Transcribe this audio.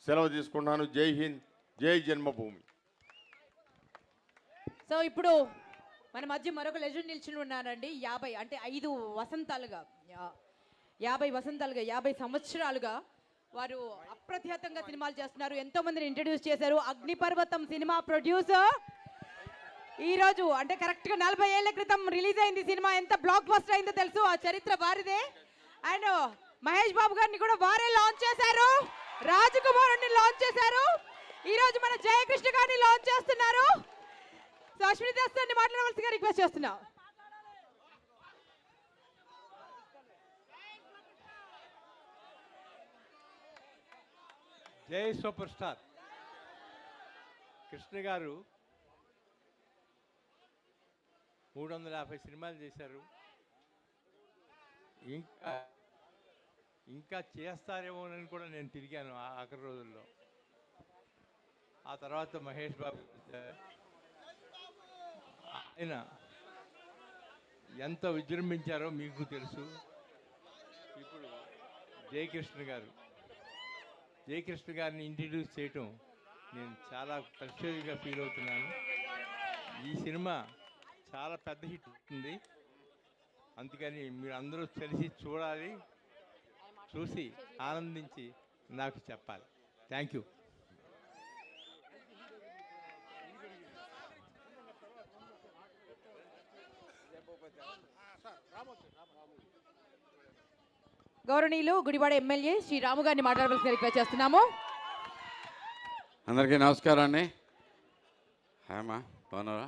సెలవు తీసుకున్నాను. జై హింద్, జై జన్మభూమి. సో ఇప్పుడు మన మధ్య మరొక లెజెండ్ నిల్చుని ఉన్నారండి. 50 అంటే 5 వసంతాలుగా 50 సంవత్సరాలుగా వారు అప్రతిహతంగా సినిమాలు చేస్తున్నారు. ఎంతో మందిని ఇంట్రడ్యూస్ చేశారు. అగ్నిపర్వతం సినిమా ప్రొడ్యూసర్ ఈ రోజు అంటే కరెక్ట్ గా 40 ఏళ్ల క్రితం రిలీజ్ అయింది సినిమా. ఎంత బ్లాక్ బస్టర్ అయిందో తెలుసు. ఆ చరిత్ర వారిదే. అండ్ మహేష్ బాబు గారిని కూడా వారే లాంచ్ చేశారు. రాజకుమారుని లాంచ్ చేశారు. ఈ రోజు మన జయకృష్ణ గారిని లాంచ్ చేస్తున్నారు. సో అశ్విని దాస్ గారిని మాట్లాడవలసిగా రిక్వెస్ట్ చేస్తున్నా. జై సూపర్ స్టార్ కృష్ణ గారు 350 సినిమాలు చేశారు. ఇంకా చేస్తారేమోనని కూడా నేను తిరిగాను ఆఖరి రోజుల్లో. ఆ తర్వాత మహేష్ బాబు ఆయన ఎంత విజృంభించారో మీకు తెలుసు. ఇప్పుడు జయకృష్ణ గారిని ఇంట్రడ్యూస్ చేయటం నేను చాలా ప్రత్యేకంగా ఫీల్ అవుతున్నాను. ఈ సినిమా చాలా పెద్ద హిట్ అవుతుంది. అందుకని మీరు అందరూ కలిసి చూడాలి, చూసి ఆనందించి నాకు చెప్పాలి. Thank you. గౌరవనీయులు గుడివాడ ఎమ్మెల్యే శ్రీ రాము గారిని మాట్లాడవలసిన రిక్వెస్ట్ చేస్తున్నాము. అందరికీ నమస్కారం అండి. హాయమ్మా, బాగున్నారా?